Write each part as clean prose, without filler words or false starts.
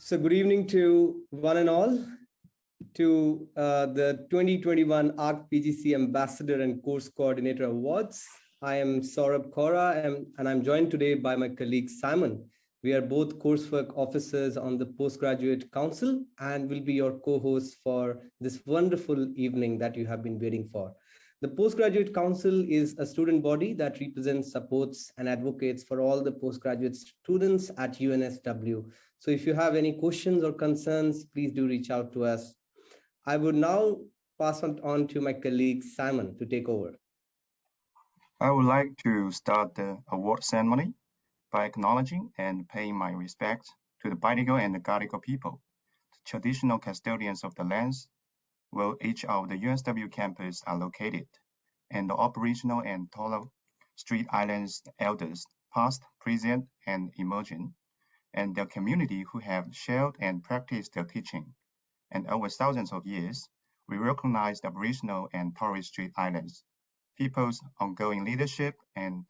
So good evening to one and all, to the 2021 ARC PGC Ambassador and Course Coordinator Awards. I am Saurabh Kaura and I'm joined today by my colleague Simon. We are both coursework officers on the Postgraduate Council and will be your co-hosts for this wonderful evening that you have been waiting for. The Postgraduate Council is a student body that represents, supports, and advocates for all the postgraduate students at UNSW. So if you have any questions or concerns, please do reach out to us. I would now pass on to my colleague Simon to take over. I would like to start the award ceremony by acknowledging and paying my respect to the Bilingual and the Gadigal people, the traditional custodians of the lands where each of the UNSW campus are located, and the Aboriginal and Torres Strait Islands elders, past, present, and emerging, and their community who have shared and practiced their teaching. And over thousands of years, we recognize the Aboriginal and Torres Strait Islands people's ongoing leadership and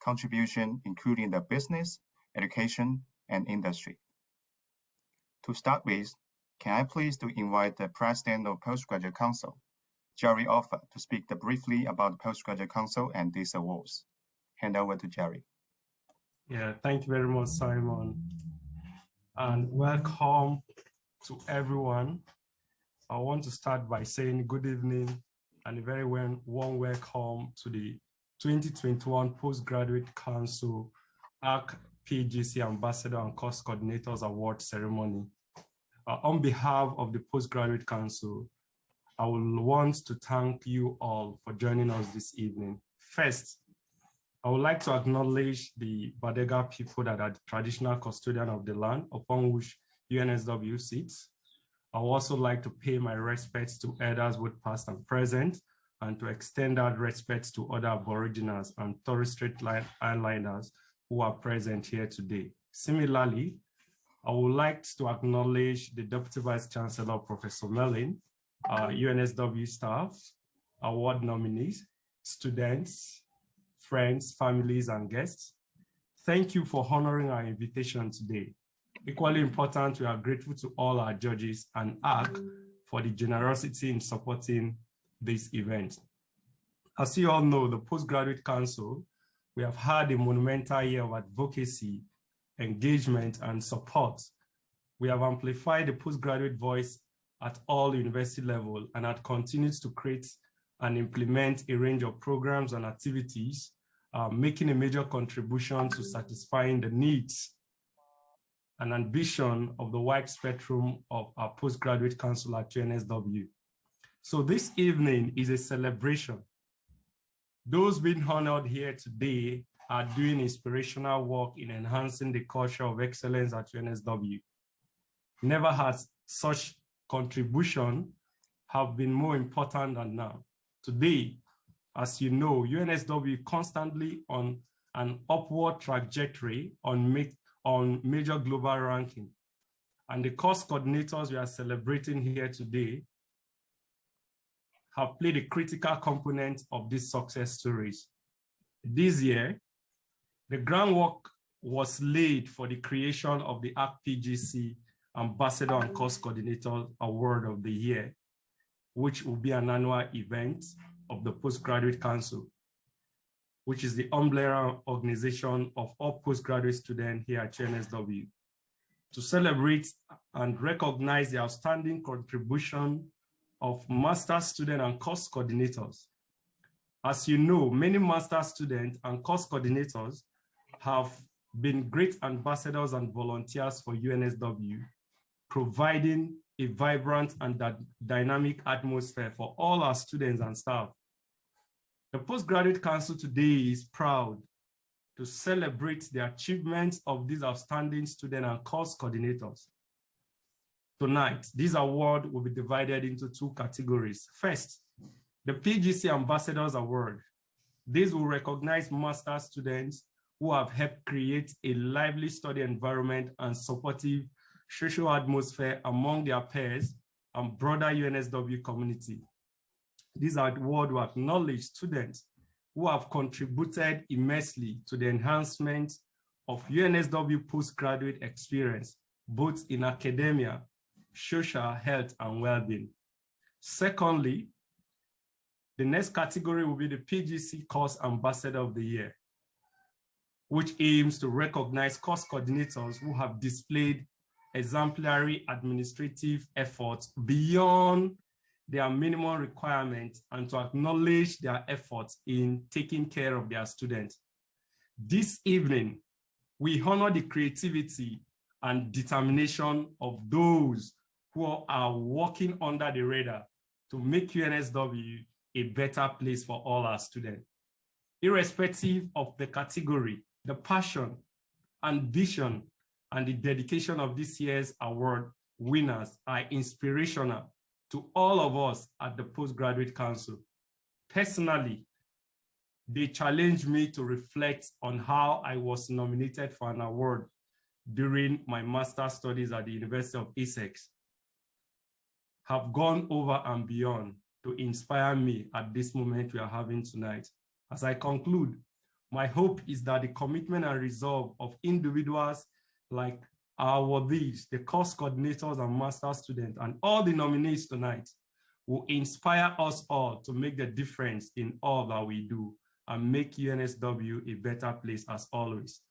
contribution, including the business, education, and industry. To start with, can I please to invite the President of Postgraduate Council, Jerry Offer, to speak briefly about the Postgraduate Council and these awards. Hand over to Jerry. Yeah, thank you very much, Simon. And welcome to everyone. I want to start by saying good evening and a very warm welcome to the 2021 Postgraduate Council ARC PGC Ambassador and Course Coordinators Award Ceremony. On behalf of the Postgraduate Council, I will want to thank you all for joining us this evening. First, I would like to acknowledge the Badega people that are the traditional custodian of the land upon which UNSW sits. I would also like to pay my respects to elders both past and present, and to extend that respect to other Aboriginals and Torres Strait Islanders who are present here today. Similarly, I would like to acknowledge the Deputy Vice-Chancellor, Professor Merlin, UNSW staff, award nominees, students, friends, families, and guests. Thank you for honoring our invitation today. Equally important, we are grateful to all our judges and ARC for the generosity in supporting this event. As you all know, the Postgraduate Council, we have had a monumental year of advocacy, engagement, and support. We have amplified the postgraduate voice at all university level and have continued to create and implement a range of programs and activities, making a major contribution to satisfying the needs and ambition of the wide spectrum of our Postgraduate Council at UNSW. So this evening is a celebration. Those being honored here today are doing inspirational work in enhancing the culture of excellence at UNSW. Never has such contribution have been more important than now. Today, as you know, UNSW constantly on an upward trajectory on major global ranking. And the course coordinators we are celebrating here today have played a critical component of these success stories. This year, the groundwork was laid for the creation of the ARC PGC Ambassador and Course Coordinator Award of the Year, which will be an annual event of the Postgraduate Council, which is the umbrella organization of all postgraduate students here at UNSW, to celebrate and recognize the outstanding contribution of master student and course coordinators. As you know, many master students and course coordinators have been great ambassadors and volunteers for UNSW, providing a vibrant and dynamic atmosphere for all our students and staff. The Postgraduate Council today is proud to celebrate the achievements of these outstanding student and course coordinators. Tonight, this award will be divided into two categories. First, the PGC Ambassadors Award. This will recognize master students who have helped create a lively study environment and supportive social atmosphere among their peers and broader UNSW community. This award will acknowledge students who have contributed immensely to the enhancement of UNSW postgraduate experience both in academia, social health, and well-being. Secondly, the next category will be the PGC Course Ambassador of the Year, which aims to recognize course coordinators who have displayed exemplary administrative efforts beyond their minimum requirements and to acknowledge their efforts in taking care of their students. This evening, we honor the creativity and determination of those who are working under the radar to make UNSW a better place for all our students. Irrespective of the category, the passion, ambition, and the dedication of this year's award winners are inspirational to all of us at the Postgraduate Council. Personally, they challenged me to reflect on how I was nominated for an award during my master's studies at the University of Essex, have gone over and beyond to inspire me at this moment we are having tonight. As I conclude, my hope is that the commitment and resolve of individuals like our awardees, the course coordinators and master students, and all the nominees tonight will inspire us all to make the difference in all that we do and make UNSW a better place as always.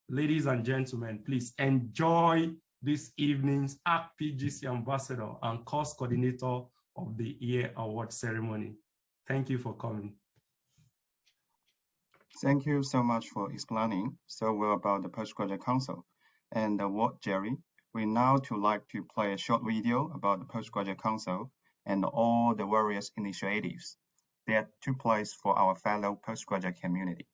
Ladies and gentlemen, please enjoy this evening's ACT PGC Ambassador and Course Coordinator of the Year Award ceremony. Thank you for coming. Thank you so much for explaining so well about the Postgraduate Council and the award, Jerry. We now like to play a short video about the Postgraduate Council and all the various initiatives that took place for our fellow postgraduate community.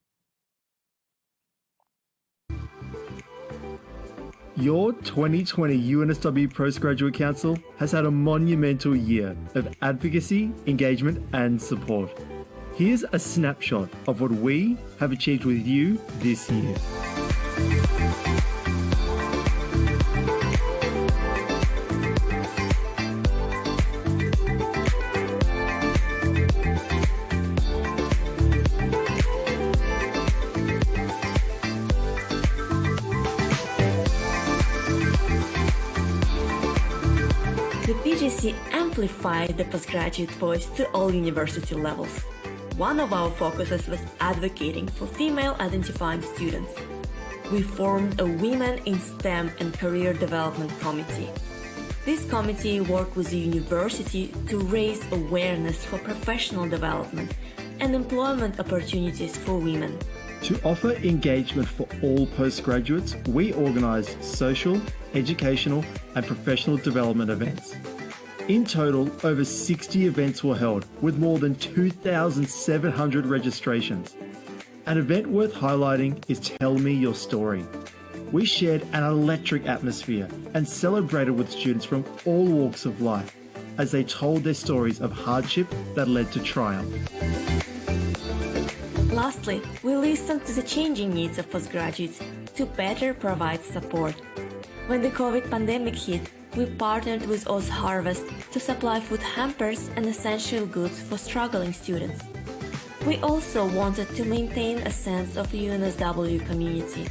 Your 2020 UNSW Postgraduate Council has had a monumental year of advocacy, engagement, and support. Here's a snapshot of what we have achieved with you this year. The PGC amplified the postgraduate voice to all university levels. One of our focuses was advocating for female-identifying students. We formed a Women in STEM and Career Development Committee. This committee worked with the university to raise awareness for professional development and employment opportunities for women. To offer engagement for all postgraduates, we organised social, educational, and professional development events. In total, over 60 events were held with more than 2,700 registrations. An event worth highlighting is Tell Me Your Story. We shared an electric atmosphere and celebrated with students from all walks of life as they told their stories of hardship that led to triumph. Lastly, we listened to the changing needs of postgraduates to better provide support. When the COVID pandemic hit, we partnered with Oz Harvest to supply food hampers and essential goods for struggling students. We also wanted to maintain a sense of UNSW community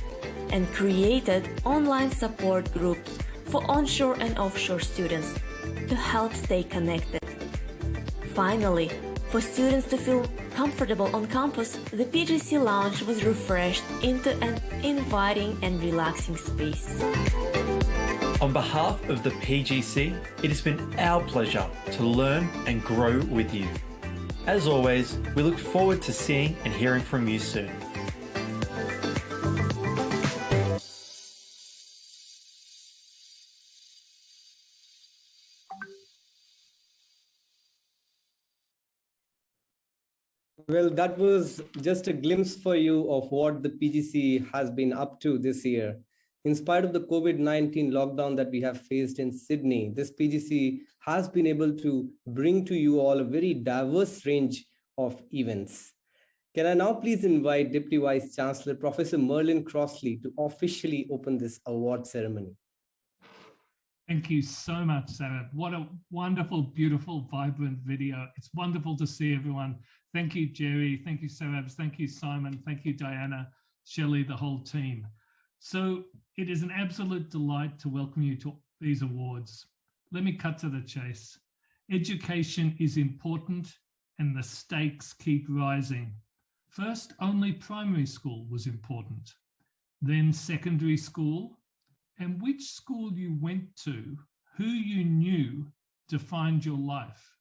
and created online support groups for onshore and offshore students to help stay connected. Finally, for students to feel comfortable on campus, the PGC Lounge was refreshed into an inviting and relaxing space. On behalf of the PGC, it has been our pleasure to learn and grow with you. As always, we look forward to seeing and hearing from you soon. Well, that was just a glimpse for you of what the PGC has been up to this year. In spite of the COVID-19 lockdown that we have faced in Sydney, this PGC has been able to bring to you all a very diverse range of events. Can I now please invite Deputy Vice-Chancellor, Professor Merlin Crossley, to officially open this award ceremony. Thank you so much, Sarah. What a wonderful, beautiful, vibrant video. It's wonderful to see everyone. Thank you, Jerry. Thank you, Sarah. Thank you, Simon. Thank you, Diana, Shelly, the whole team. So it is an absolute delight to welcome you to these awards. Let me cut to the chase. Education is important and the stakes keep rising. First, only primary school was important, then secondary school, and which school you went to, who you knew defined your life.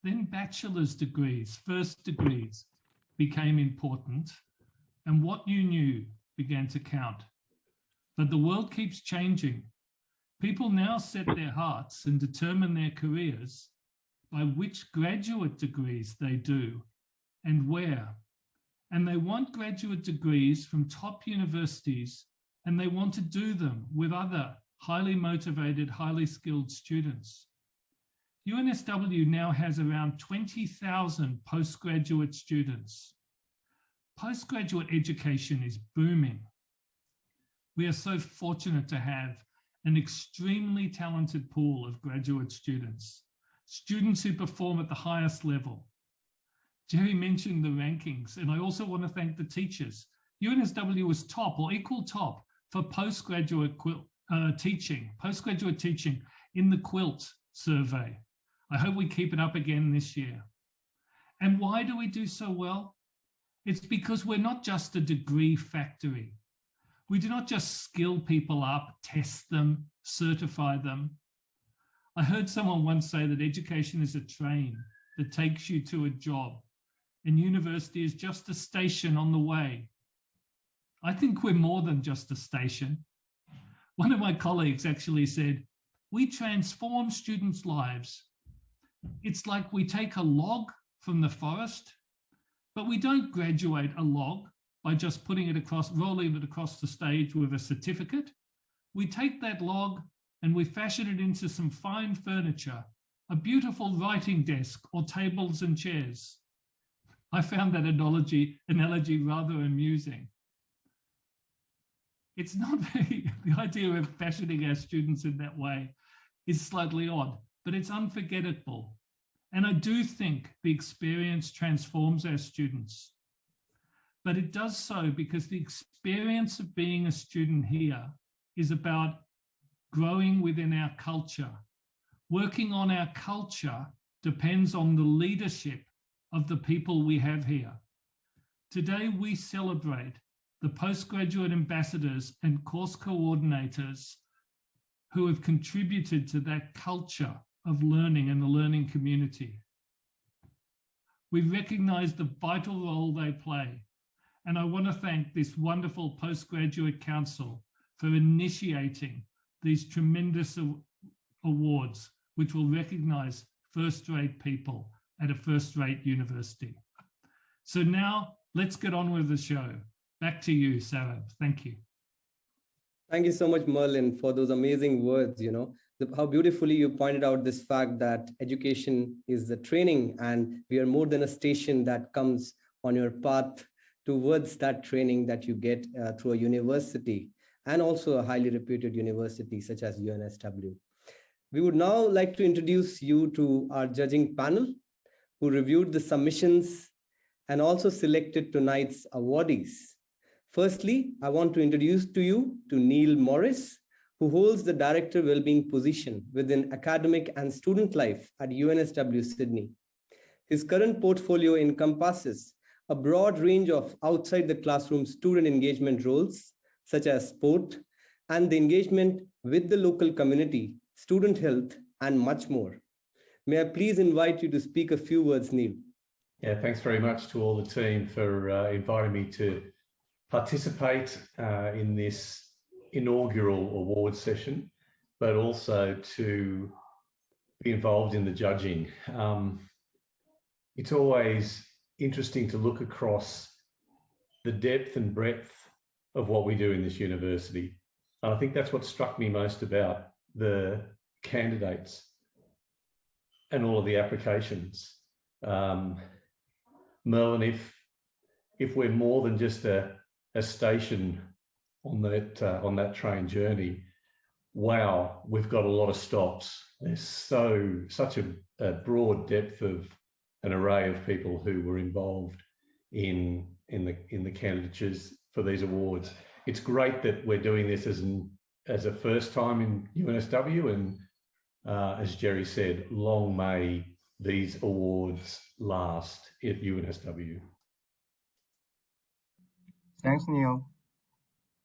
Then bachelor's degrees, first degrees, became important, and what you knew began to count. But the world keeps changing. People now set their hearts and determine their careers by which graduate degrees they do and where. And they want graduate degrees from top universities, and they want to do them with other highly motivated, highly skilled students. UNSW now has around 20,000 postgraduate students. Postgraduate education is booming. We are so fortunate to have an extremely talented pool of graduate students, students who perform at the highest level. Jerry mentioned the rankings, and I also want to thank the teachers. UNSW was top or equal top for postgraduate teaching in the QUILT survey. I hope we keep it up again this year. And why do we do so well? It's because we're not just a degree factory. We do not just skill people up, test them, certify them. I heard someone once say that education is a train that takes you to a job, and university is just a station on the way. I think we're more than just a station. One of my colleagues actually said, we transform students' lives. It's like we take a log from the forest, but we don't graduate a log by just putting it across, rolling it across the stage with a certificate. We take that log and we fashion it into some fine furniture, a beautiful writing desk or tables and chairs. I found that analogy rather amusing. It's not very, the idea of fashioning our students in that way is slightly odd, but it's unforgettable. And I do think the experience transforms our students. But it does so because the experience of being a student here is about growing within our culture. Working on our culture depends on the leadership of the people we have here. Today, we celebrate the postgraduate ambassadors and course coordinators who have contributed to that culture of learning and the learning community. We recognize the vital role they play. And I want to thank this wonderful Postgraduate Council for initiating these tremendous awards, which will recognize first-rate people at a first-rate university. So now let's get on with the show. Back to you, Sarah. Thank you. Thank you so much, Merlin, for those amazing words. How beautifully you pointed out this fact that education is the training, and we are more than a station that comes on your path towards that training that you get through a university, and also a highly reputed university such as UNSW. We would now like to introduce you to our judging panel, who reviewed the submissions and also selected tonight's awardees. Firstly, I want to introduce to you to Neal Morris, who holds the Director Wellbeing position within academic and student life at UNSW Sydney. His current portfolio encompasses a broad range of outside the classroom student engagement roles, such as sport and the engagement with the local community, student health, and much more. May I please invite you to speak a few words, Neal? Yeah, thanks very much to all the team for inviting me to participate in this inaugural award session, but also to be involved in the judging. It's always interesting to look across the depth and breadth of what we do in this university. And I think that's what struck me most about the candidates and all of the applications. Merlin, if we're more than just a station on that train journey, wow, we've got a lot of stops. There's such a broad depth of an array of people who were involved in the candidatures for these awards. it's great that we're doing this as a first time in UNSW, and as Jerry said, long may these awards last at UNSW. Thanks, Neal.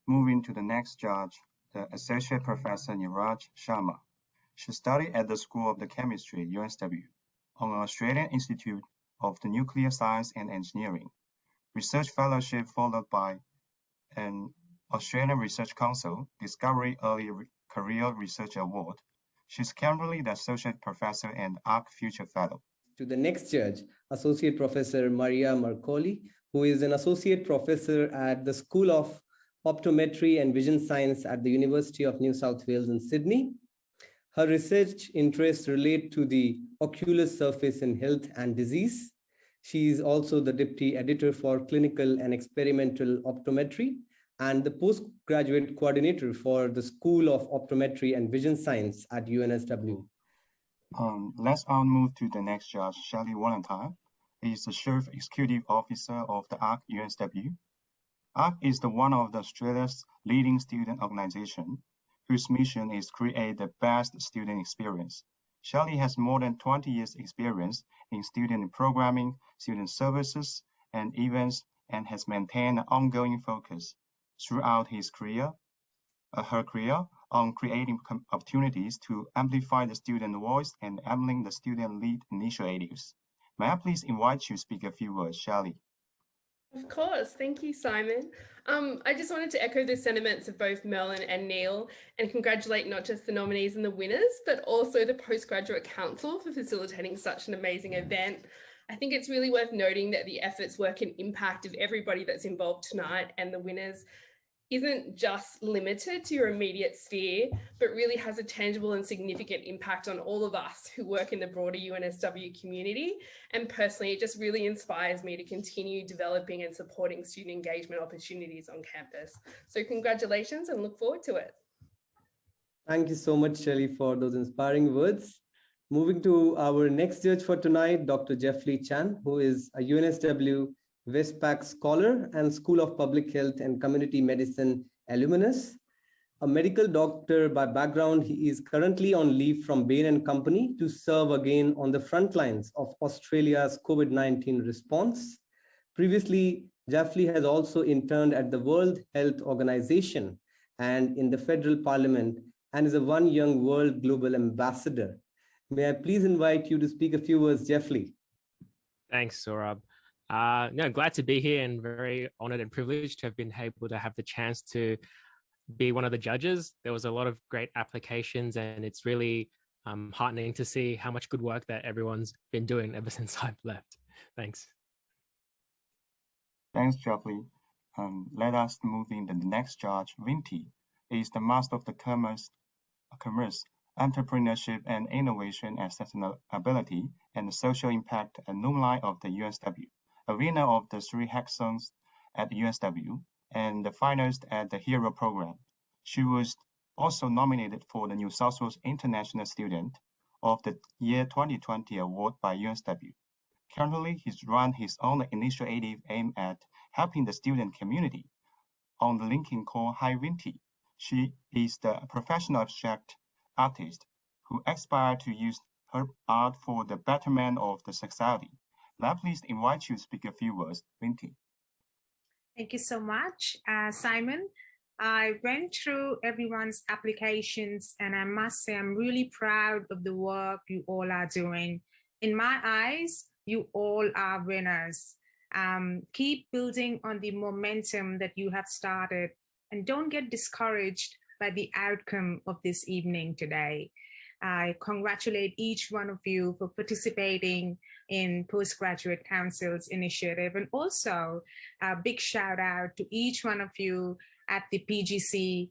Moving to the next judge, the Associate Professor Nisha Sharma. She studied at the School of the Chemistry at UNSW on an Australian Institute of the Nuclear Science and Engineering research fellowship, followed by an Australian Research Council Discovery Early Career Research Award. She's currently the Associate Professor and ARC Future Fellow. To the next judge, Associate Professor Marcoli, who is an Associate Professor at the School of Optometry and Vision Science at the University of New South Wales in Sydney. Her research interests relate to the ocular surface in health and disease. She is also the Deputy Editor for Clinical and Experimental Optometry and the Postgraduate Coordinator for the School of Optometry and Vision Science at UNSW. Let's now move to the next judge, Shelly Valentine. He is the Chief Executive Officer of the ARC UNSW. ARC is one of Australia's leading student organizations whose mission is to create the best student experience. Shelly has more than 20 years experience in student programming, student services, and events, and has maintained an ongoing focus throughout her career on creating opportunities to amplify the student voice and enabling the student-led initiatives. May I please invite you to speak a few words, Shelly? Of course. Thank you, Simon. I just wanted to echo the sentiments of both Merlin and Neal and congratulate not just the nominees and the winners, but also the Postgraduate Council for facilitating such an amazing event. I think it's really worth noting that the efforts, work and impact of everybody that's involved tonight and the winners isn't just limited to your immediate sphere, but really has a tangible and significant impact on all of us who work in the broader UNSW community. And personally, it just really inspires me to continue developing and supporting student engagement opportunities on campus. So congratulations and look forward to it. Thank you so much, Shelly, for those inspiring words. Moving to our next judge for tonight, Dr. Jeffrey Chun, who is a UNSW Westpac Scholar and School of Public Health and Community Medicine alumnus. A medical doctor by background, he is currently on leave from Bain & Company to serve again on the front lines of Australia's COVID-19 response. Previously, Jeffrey has also interned at the World Health Organization and in the Federal Parliament and is a One Young World Global Ambassador. May I please invite you to speak a few words, Jeffrey? Thanks, Saurabh. Glad to be here and very honored and privileged to have been able to have the chance to be one of the judges. There was a lot of great applications and it's really heartening to see how much good work that everyone's been doing ever since I've left. Thanks. Thanks, Jeffrey. Let us move into the next judge, Winnie. He is the Master of the Commerce, Entrepreneurship and Innovation and Sustainability and Social Impact alumni of the UNSW. A winner of the 3 hackathons at UNSW and the finalist at the Hero Program. She was also nominated for the New South Wales International Student of the Year 2020 Award by UNSW. Currently, he's run his own initiative aimed at helping the student community on the LinkedIn called Hi Winnie. She is the professional abstract artist who aspires to use her art for the betterment of the society. Now, please invite you to speak a few words, Winnie. Thank you so much, Simon. I went through everyone's applications and I must say I'm really proud of the work you all are doing. In my eyes, you all are winners. Keep building on the momentum that you have started and don't get discouraged by the outcome of this evening today. I congratulate each one of you for participating in Postgraduate Council's initiative, and also a big shout out to each one of you at the PGC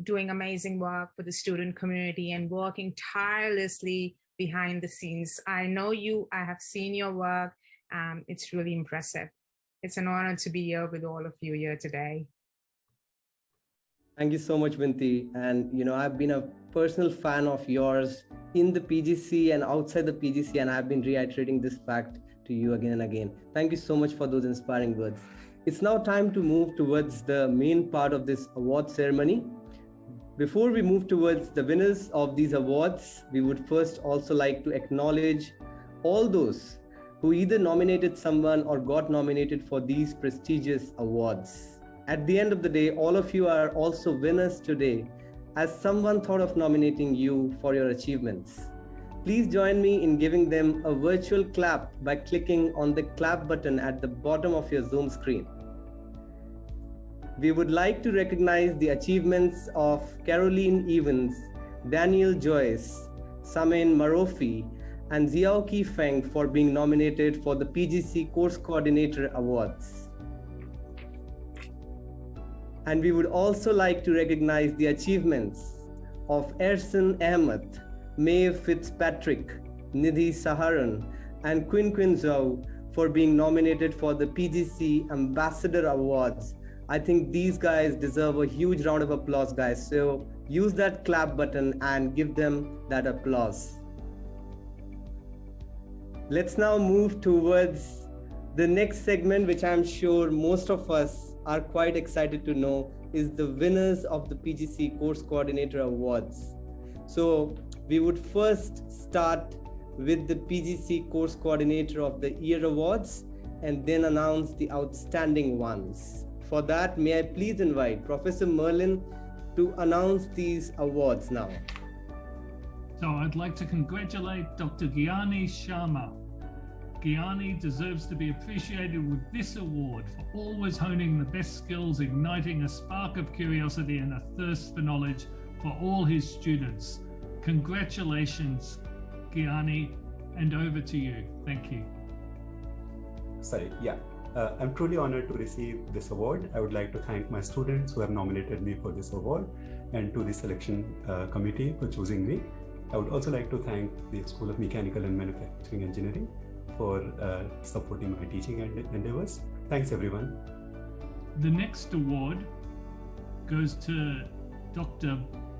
doing amazing work for the student community and working tirelessly behind the scenes. I know you, I have seen your work. It's really impressive. It's an honor to be here with all of you here today. Thank you so much, Winnie. And, I've been a personal fan of yours in the PGC and outside the PGC, and I've been reiterating this fact to you again and again. Thank you so much for those inspiring words. It's now time to move towards the main part of this award ceremony. Before we move towards the winners of these awards, we would first also like to acknowledge all those who either nominated someone or got nominated for these prestigious awards. At the end of the day, all of you are also winners today, as someone thought of nominating you for your achievements. Please join me in giving them a virtual clap by clicking on the clap button at the bottom of your Zoom screen. We would like to recognize the achievements of Caroline Evans, Daniel Joyce, Samin Marofi, and Xiaoqi Feng for being nominated for the PGC Course Coordinator Awards. And we would also like to recognize the achievements of Ersan Ahmed, Maeve Fitzpatrick, Nidhi Saharan, and Quinn Zhou for being nominated for the PGC Ambassador Awards. I think these guys deserve a huge round of applause, guys. So use that clap button and give them that applause. Let's now move towards the next segment, which I'm sure most of us are quite excited to know is the winners of the PGC Course Coordinator Awards. So we would first start with the PGC Course Coordinator of the Year Awards and then announce the outstanding ones. For that, may I please invite Professor Merlin to announce these awards now. So I'd like to congratulate Dr. Nisha Sharma. Gyani deserves to be appreciated with this award for always honing the best skills, igniting a spark of curiosity and a thirst for knowledge for all his students. Congratulations, Gyani, and over to you. Thank you. I'm truly honored to receive this award. I would like to thank my students who have nominated me for this award and to the selection committee for choosing me. I would also like to thank the School of Mechanical and Manufacturing Engineering for supporting my teaching endeavors. Thanks, everyone. The next award goes to Dr.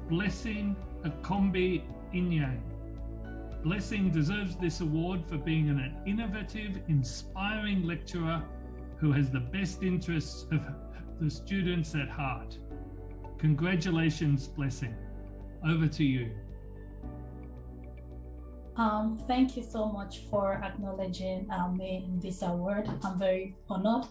Blessing Akombi Inyang. Blessing deserves this award for being an innovative, inspiring lecturer who has the best interests of the students at heart. Congratulations, Blessing. Over to you. Thank you so much for acknowledging me in this award. I'm very honored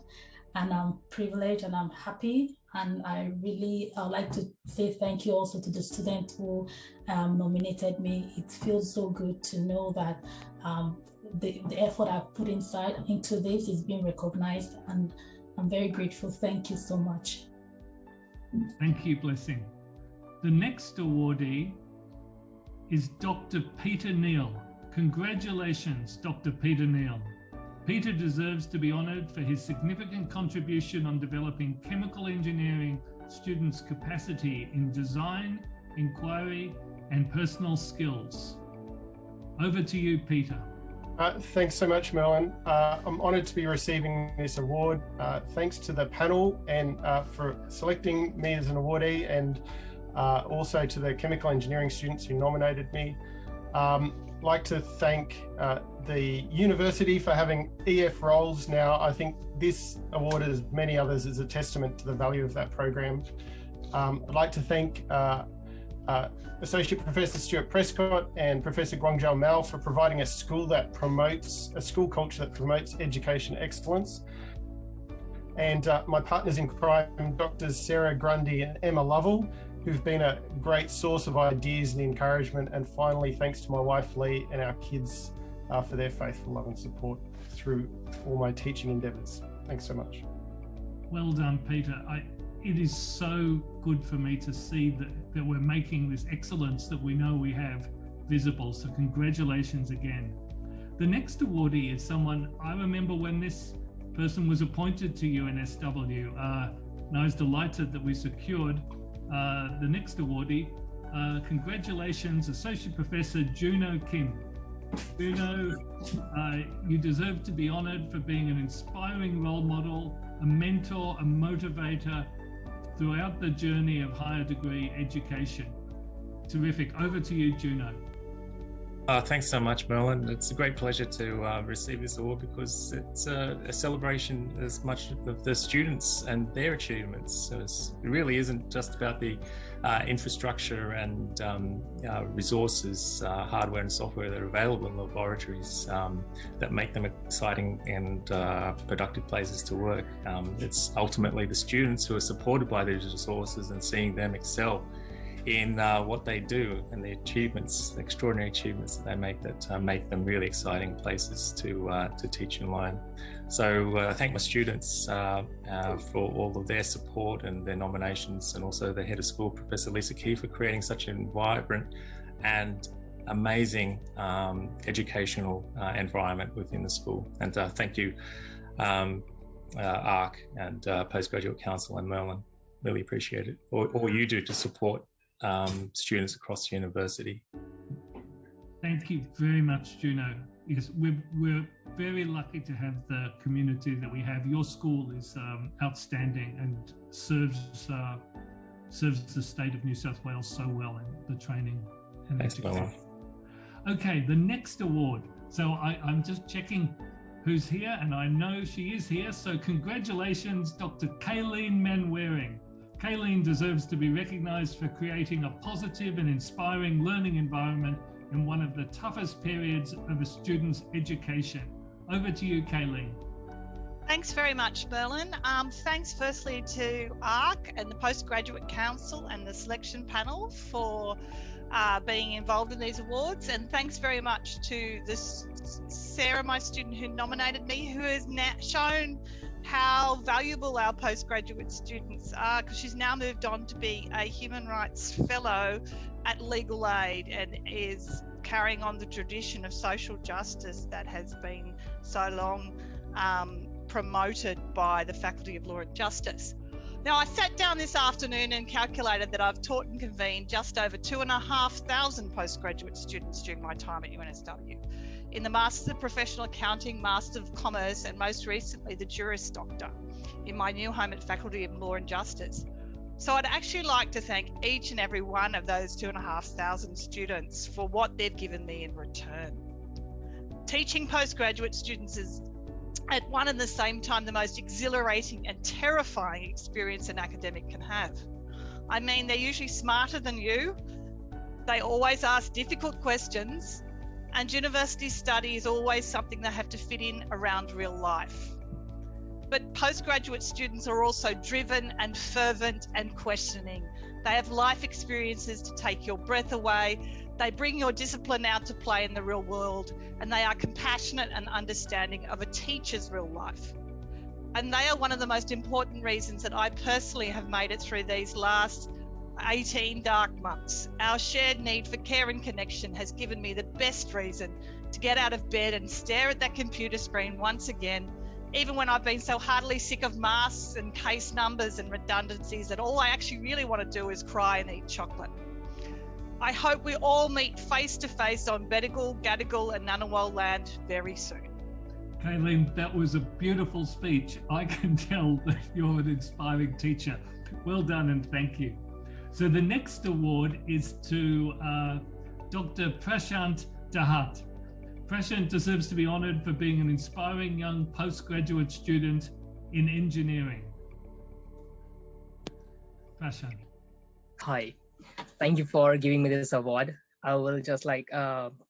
and I'm privileged and I'm happy. And I really like to say thank you also to the students who nominated me. It feels so good to know that the effort I've put into this is being recognized, and I'm very grateful. Thank you so much. Thank you, Blessing. The next awardee is Dr. Peter Neal. Congratulations, Dr. Peter Neal. Peter deserves to be honored for his significant contribution on developing chemical engineering students' capacity in design, inquiry, and personal skills. Over to you, Peter. Thanks so much, Merlin. I'm honored to be receiving this award. Thanks to the panel and for selecting me as an awardee, and also to the chemical engineering students who nominated me. I'd like to thank the university for having EF roles now. I think this award, as many others, is a testament to the value of that program. I'd like to thank Associate Professor Stuart Prescott and Professor Gonzales Ma for providing a school culture that promotes education excellence. And my partners in crime, Drs. Sarah Grundy and Emma Lovell, who've been a great source of ideas and encouragement. And finally, thanks to my wife, Lee, and our kids for their faithful love and support through all my teaching endeavors. Thanks so much. Well done, Peter. It is so good for me to see that we're making this excellence that we know we have visible. So congratulations again. The next awardee is someone I remember when this person was appointed to UNSW. And I was delighted that we secured the next awardee. Congratulations, Associate Professor Juno Kim. Juno, you deserve to be honored for being an inspiring role model, a mentor, a motivator throughout the journey of higher degree education. Terrific. Over to you, Juno. Thanks so much, Merlin. It's a great pleasure to receive this award because it's a celebration as much of the students and their achievements. So it really isn't just about the infrastructure and resources, hardware and software that are available in laboratories that make them exciting and productive places to work. It's ultimately the students who are supported by these resources and seeing them excel in what they do and the achievements, the extraordinary achievements that they make that make them really exciting places to teach and learn. So I thank my students for all of their support and their nominations, and also the head of school, Professor Lisa Key, for creating such a vibrant and amazing educational environment within the school. And thank you, ARC and Postgraduate Council and Merlin. Really appreciate it. All you do to support students across the university. Thank you very much, Juno. Because we're very lucky to have the community that we have. Your school is outstanding and serves the state of New South Wales so well in the training and education. Okay, the next award. So I'm just checking who's here, and I know she is here. So congratulations, Dr. Kaylene Manwaring. Kaylene deserves to be recognised for creating a positive and inspiring learning environment in one of the toughest periods of a student's education. Over to you, Kaylene. Thanks very much, Merlin. Thanks firstly to ARC and the Postgraduate Council and the selection panel for being involved in these awards. And thanks very much to Sarah, my student who nominated me, who has now shown how valuable our postgraduate students are, because she's now moved on to be a human rights fellow at Legal Aid and is carrying on the tradition of social justice that has been so long promoted by the Faculty of Law and Justice. Now, I sat down this afternoon and calculated that I've taught and convened just over 2,500 postgraduate students during my time at UNSW. In the Master of Professional Accounting, Master of Commerce, and most recently the Juris Doctor in my new home at Faculty of Law and Justice. So I'd actually like to thank each and every one of those 2,500 students for what they've given me in return. Teaching postgraduate students is at one and the same time the most exhilarating and terrifying experience an academic can have. I mean, they're usually smarter than you. They always ask difficult questions. And university study is always something they have to fit in around real life. But postgraduate students are also driven and fervent and questioning. They have life experiences to take your breath away. They bring your discipline out to play in the real world, and they are compassionate and understanding of a teacher's real life. And they are one of the most important reasons that I personally have made it through these last 18 dark months. Our shared need for care and connection has given me the best reason to get out of bed and stare at that computer screen once again, even when I've been so heartily sick of masks and case numbers and redundancies that all I actually really want to do is cry and eat chocolate. I hope we all meet face to face on Bedigal, Gadigal and Ngunnawal land very soon. Kaylene, that was a beautiful speech. I can tell that you're an inspiring teacher. Well done and thank you. So the next award is to Dr. Prashant Dahat. Prashant deserves to be honoured for being an inspiring young postgraduate student in engineering. Prashant. Hi, thank you for giving me this award. I will just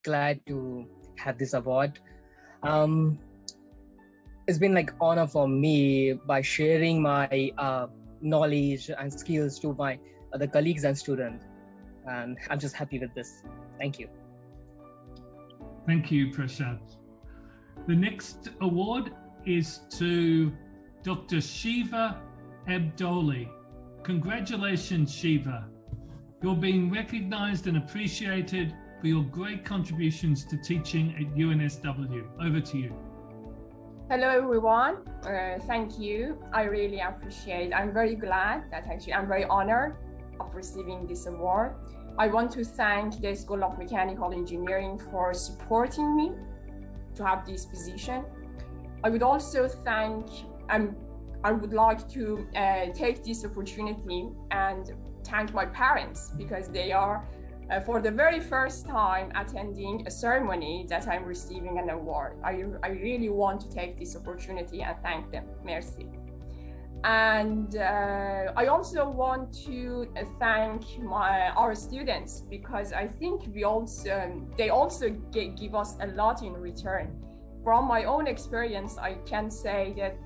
glad to have this award. It's been honor for me by sharing my knowledge and skills to my other colleagues and students, and I'm just happy with this. Thank you. Thank you, Prashant. The next award is to Dr. Shiva Abdoli. Congratulations, Shiva. You're being recognized and appreciated for your great contributions to teaching at UNSW. Over to you. Hello, everyone. Thank you. I really appreciate it. I'm very glad that I'm very honored of receiving this award. I want to thank the School of Mechanical Engineering for supporting me to have this position. I would also I would like to take this opportunity and thank my parents, because they are for the very first time attending a ceremony that I'm receiving an award. I really want to take this opportunity and thank them. Merci. And I also want to thank our students, because I think they also give us a lot in return. From my own experience, I can say that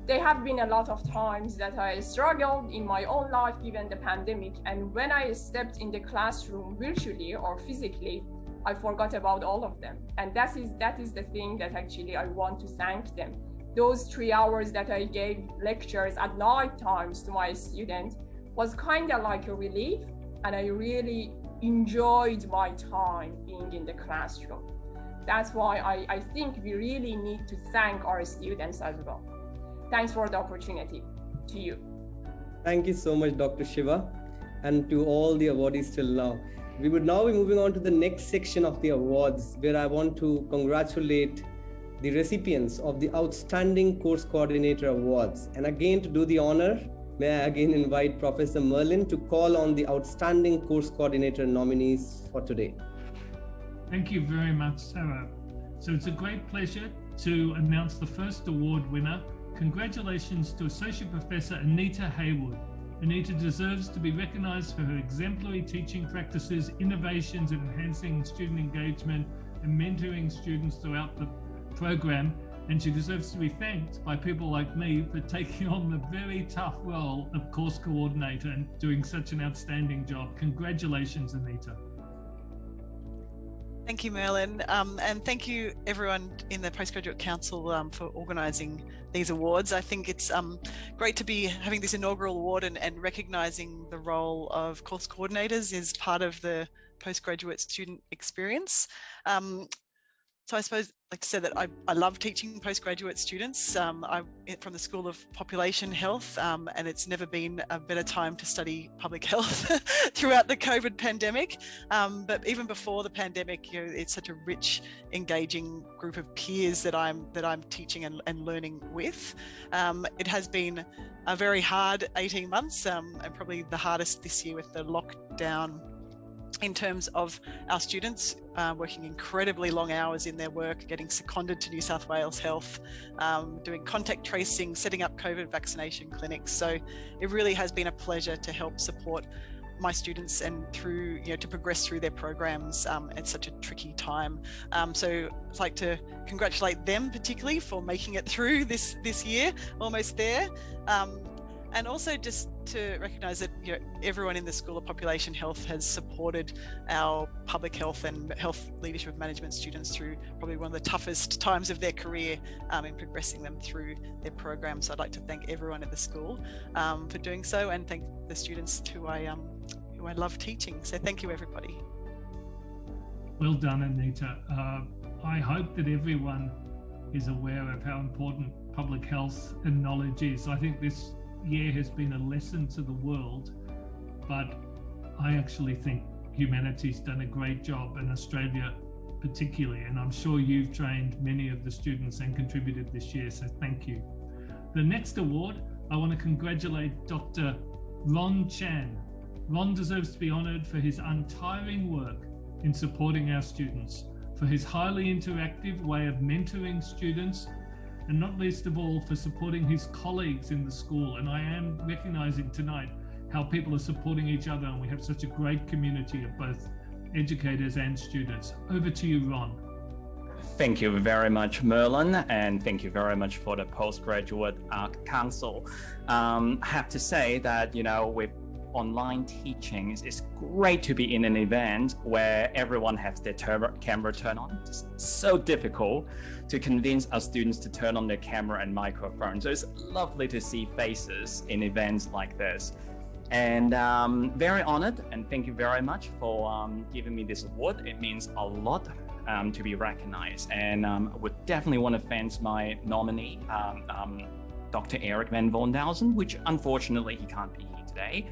there have been a lot of times that I struggled in my own life given the pandemic, and when I stepped in the classroom virtually or physically, I forgot about all of them. And that is the thing that actually I want to thank them. Those 3 hours that I gave lectures at night times to my students was kind of like a relief, and I really enjoyed my time being in the classroom. That's why I think we really need to thank our students as well. Thanks for the opportunity to you. Thank you so much, Dr. Shiva, and to all the awardees till now. We would now be moving on to the next section of the awards, where I want to congratulate the recipients of the Outstanding Course Coordinator Awards. And again, to do the honor, may I again invite Professor Merlin to call on the Outstanding Course Coordinator nominees for today. Thank you very much, Sarah. So it's a great pleasure to announce the first award winner. Congratulations to Associate Professor Anita Haywood. Anita deserves to be recognized for her exemplary teaching practices, innovations in enhancing student engagement and mentoring students throughout the program, and she deserves to be thanked by people like me for taking on the very tough role of course coordinator and doing such an outstanding job. Congratulations, Anita. Thank you, Merlin, and thank you everyone in the Postgraduate Council for organising these awards. I think it's great to be having this inaugural award and recognising the role of course coordinators as part of the postgraduate student experience. So I suppose, like I said, that I love teaching postgraduate students. I'm from the School of Population Health, and it's never been a better time to study public health throughout the COVID pandemic. But even before the pandemic, you know, it's such a rich, engaging group of peers that I'm teaching and learning with. It has been a very hard 18 months, and probably the hardest this year with the lockdown, in terms of our students working incredibly long hours in their work, getting seconded to New South Wales Health, doing contact tracing, setting up COVID vaccination clinics. So it really has been a pleasure to help support my students and through, to progress through their programs at such a tricky time. So I'd like to congratulate them particularly for making it through this year, almost there. And also just to recognise that everyone in the School of Population Health has supported our public health and health leadership management students through probably one of the toughest times of their career in progressing them through their programs. So I'd like to thank everyone at the school for doing so, and thank the students who I love teaching. So thank you, everybody. Well done, Anita. I hope that everyone is aware of how important public health and knowledge is. I think this year has been a lesson to the world, but I actually think humanity's done a great job, and Australia particularly, and I'm sure you've trained many of the students and contributed this year, so thank you. The next award, I want to congratulate Dr. Ron Chan. Ron deserves to be honoured for his untiring work in supporting our students, for his highly interactive way of mentoring students, and not least of all for supporting his colleagues in the school. And I am recognising tonight how people are supporting each other, and we have such a great community of both educators and students. Over to you, Ron. Thank you very much, Merlin, and thank you very much for the Postgraduate Council. I have to say that, with online teaching, it's great to be in an event where everyone has their camera turned on. It's so difficult to convince our students to turn on their camera and microphone. So it's lovely to see faces in events like this. And very honored, and thank you very much for giving me this award. It means a lot to be recognized. And I would definitely want to thank my nominee, Dr. Eric Van Vondelsen, which unfortunately he can't be here today.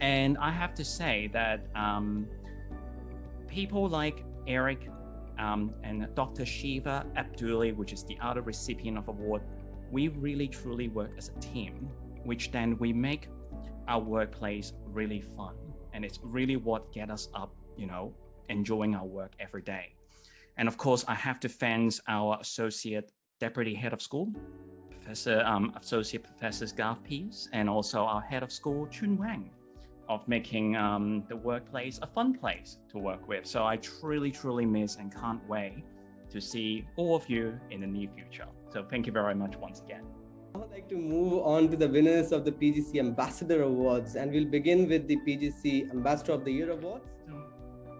And I have to say that people like Eric and Dr. Shiva Abdulli, which is the other recipient of award, we really truly work as a team, which then we make our workplace really fun. And it's really what gets us up enjoying our work every day. And of course, I have to thank our Associate Deputy Head of School, Associate Professor Garth Pease, and also our Head of School, Chun Wang, of making the workplace a fun place to work with. So I truly, truly miss and can't wait to see all of you in the near future. So thank you very much once again. I would like to move on to the winners of the PGC Ambassador Awards, and we'll begin with the PGC Ambassador of the Year Awards.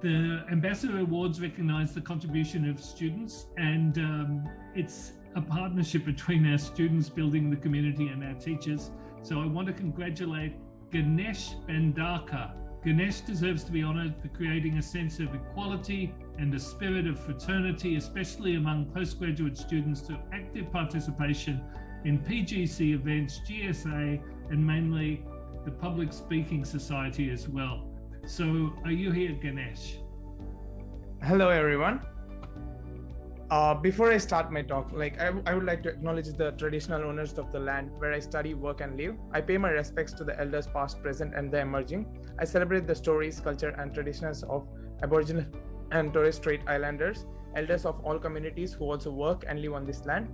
The Ambassador Awards recognize the contribution of students, and it's a partnership between our students building the community and our teachers. So I want to congratulate Ganesh Bandarkar. Ganesh deserves to be honored for creating a sense of equality and a spirit of fraternity, especially among postgraduate students, through active participation in PGC events, GSA, and mainly the Public Speaking Society as well. So are you here, Ganesh? Hello, everyone. Before I start my talk, I would like to acknowledge the traditional owners of the land where I study, work, and live. I pay my respects to the elders past, present, and the emerging. I celebrate the stories, culture, and traditions of Aboriginal and Torres Strait Islanders, elders of all communities who also work and live on this land.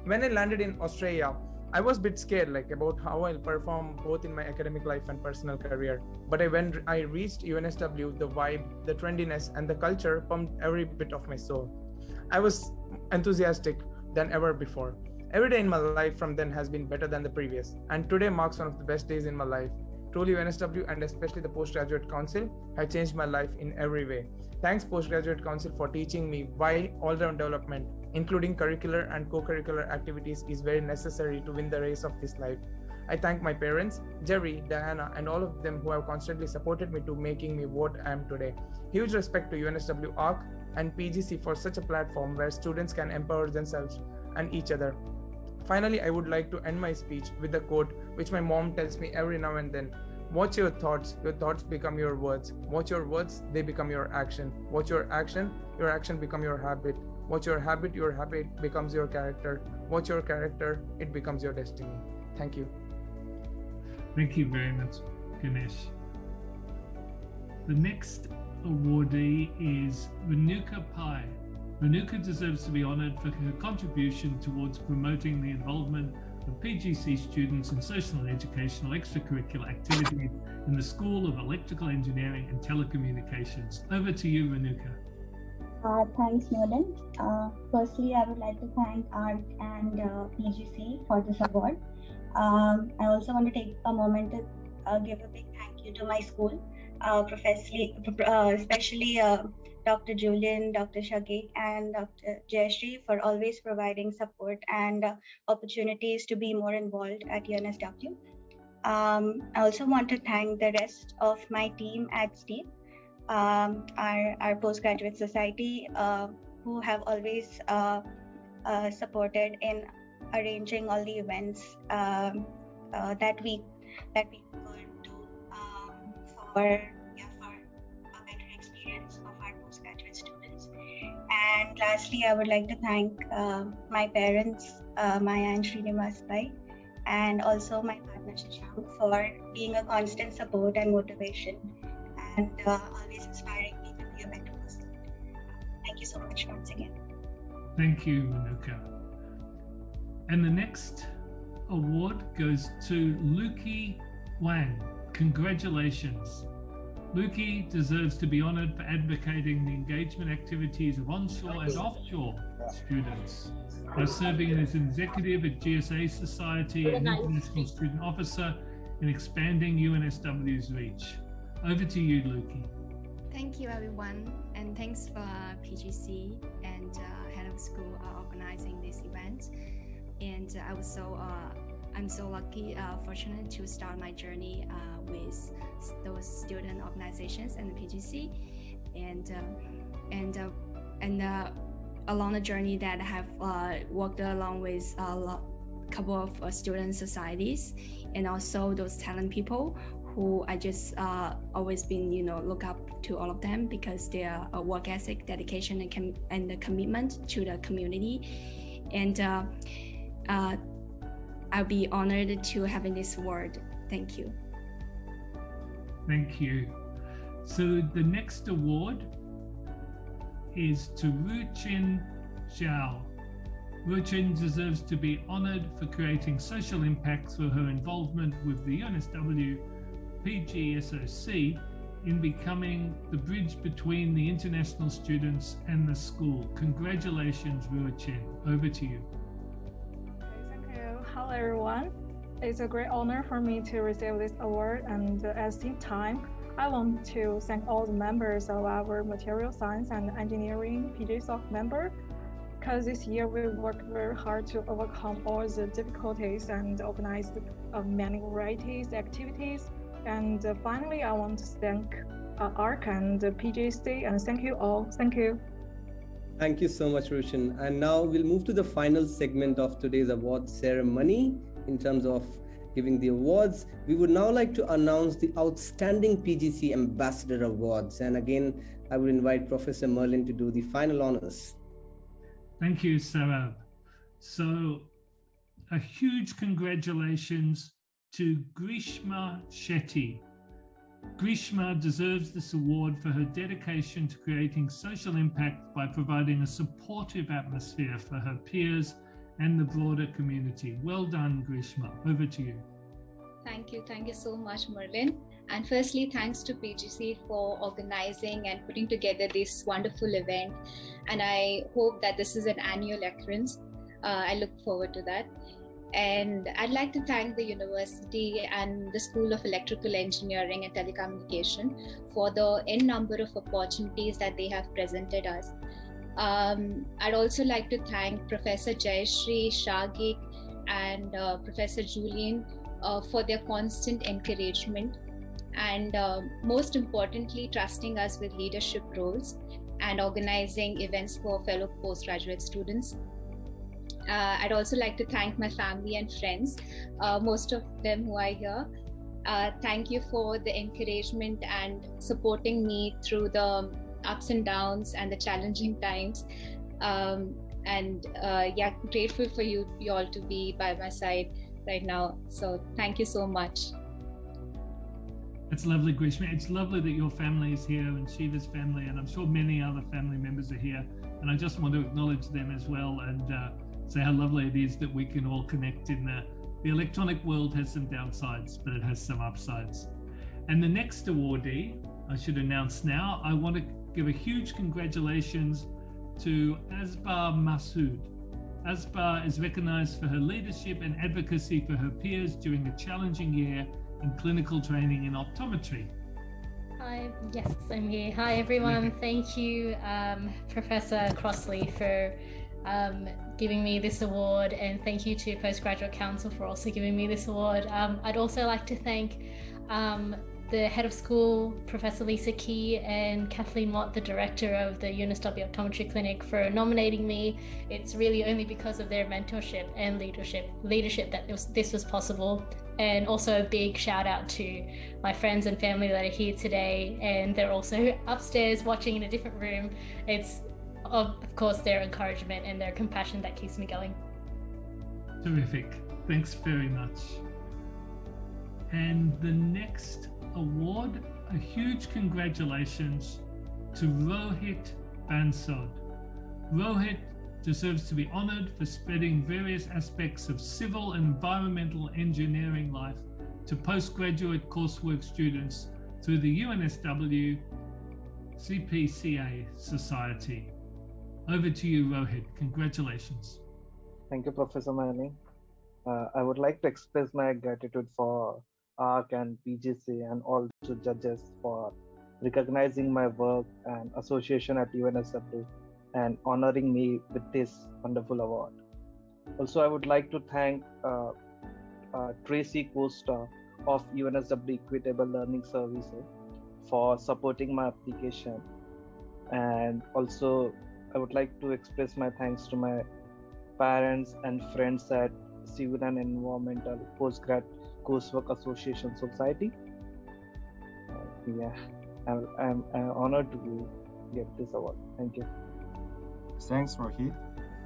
When I landed in Australia, I was a bit scared about how I'll perform both in my academic life and personal career. But when I reached UNSW, the vibe, the trendiness, and the culture pumped every bit of my soul. I was enthusiastic than ever before. Every day in my life from then has been better than the previous, and today marks one of the best days in my life. Truly, UNSW and especially the Postgraduate Council have changed my life in every way. Thanks Postgraduate Council for teaching me why all-round development, including curricular and co-curricular activities, is very necessary to win the race of this life. I thank my parents, Jerry, Diana, and all of them who have constantly supported me to making me what I am today. Huge respect to UNSW ARC and PGC for such a platform where students can empower themselves and each other. Finally, I would like to end my speech with a quote which my mom tells me every now and then. Watch your thoughts become your words. Watch your words, they become your action. Watch your action become your habit. Watch your habit becomes your character. Watch your character, it becomes your destiny. Thank you. Thank you very much, Ganesh. The next awardee is Renuka Pai. Renuka deserves to be honored for her contribution towards promoting the involvement of PGC students in social and educational extracurricular activities in the School of Electrical Engineering and Telecommunications. Over to you, Renuka. Thanks, Merlin. Firstly, I would like to thank ARC and PGC for this award. I also want to take a moment to give a big thank you to my school, especially Dr. Julian, Dr. Shagik, and Dr. Jayashree for always providing support and opportunities to be more involved at UNSW. I also want to thank the rest of my team at STEEP, our postgraduate society, who have always supported in arranging all the events that we could do for a better experience of our postgraduate students. And lastly, I would like to thank my parents, Maya and Srinivas Bhai, and also my partner Shashank for being a constant support and motivation, and always inspiring me to be a better person. Thank you so much once again. Thank you, Renuka. And the next award goes to Luki Wang. Congratulations. Luki deserves to be honored for advocating the engagement activities of onshore and offshore students by serving as executive at GSA Society and International Student Officer in expanding UNSW's reach. Over to you, Luki. Thank you, everyone, and thanks for PGC and Head of School organizing this event. And I'm so lucky, fortunate to start my journey with those student organizations and the PGC, and along the journey that I have worked along with a couple of student societies, and also those talent people who I just always been, look up to all of them because their work ethic, dedication, and the commitment to the community. And I'll be honored to having this award. Thank you. Thank you. So the next award is to Ruchin Zhao. Ruchin deserves to be honored for creating social impact through her involvement with the UNSW PGSOC in becoming the bridge between the international students and the school. Congratulations, Ruchin. Over to you. Thank you. Hello, everyone. It's a great honor for me to receive this award, and at the same time, I want to thank all the members of our Material Science and Engineering PGSOC member, because this year we worked very hard to overcome all the difficulties and organize many varieties activities. And finally, I want to thank ARC and PGC, and thank you all. Thank you. Thank you so much, Roshan. And now we'll move to the final segment of today's award ceremony in terms of giving the awards. We would now like to announce the Outstanding PGC Ambassador Awards. And again, I would invite Professor Merlin to do the final honors. Thank you, Sarab. So a huge congratulations to Grishma Shetty. Grishma deserves this award for her dedication to creating social impact by providing a supportive atmosphere for her peers and the broader community. Well done, Grishma. Over to you. Thank you so much, Merlin. And firstly, thanks to PGC for organizing and putting together this wonderful event. And I hope that this is an annual occurrence. I look forward to that. And I'd like to thank the university and the School of Electrical Engineering and Telecommunication for the n number of opportunities that they have presented us. I'd also like to thank Professor Jayashree, Shagik, and Professor Julian for their constant encouragement, and most importantly, trusting us with leadership roles and organizing events for fellow postgraduate students. I'd also like to thank my family and friends, most of them who are here. Thank you for the encouragement and supporting me through the ups and downs and the challenging times. Yeah, grateful for you all to be by my side right now. So thank you so much. It's lovely, Grishma. It's lovely that your family is here and Shiva's family, and I'm sure many other family members are here. And I just want to acknowledge them as well and say how lovely it is that we can all connect in the electronic world. Has some downsides, but it has some upsides. And the next awardee, I should announce now, I want to give a huge congratulations to Asbar Masood. Asbar is recognized for her leadership and advocacy for her peers during a challenging year in clinical training in optometry. Hi, yes, I'm here. Hi, everyone. Thank you, Professor Crossley, for giving me this award, and thank you to Postgraduate Council for also giving me this award. I'd also like to thank the head of school, Professor Lisa Key, and Kathleen Mott, the director of the UNSW Optometry Clinic, for nominating me. It's really only because of their mentorship and leadership that this was possible. And also a big shout out to my friends and family that are here today, and they're also upstairs watching in a different room. It's of course their encouragement and their compassion that keeps me going. Terrific. Thanks very much. And the next award, a huge congratulations to Rohit Bansod. Rohit deserves to be honored for spreading various aspects of civil and environmental engineering life to postgraduate coursework students through the UNSW CPCA Society. Over to you, Rohit. Congratulations. Thank you, Professor Merlin. I would like to express my gratitude for ARC and PGC and all the judges for recognizing my work and association at UNSW and honoring me with this wonderful award. Also, I would like to thank Tracy Costa of UNSW Equitable Learning Services for supporting my application. And also, I would like to express my thanks to my parents and friends at Civil and Environmental Postgrad Coursework Association Society. I'm honored to get this award. Thank you. Thanks, Rohit.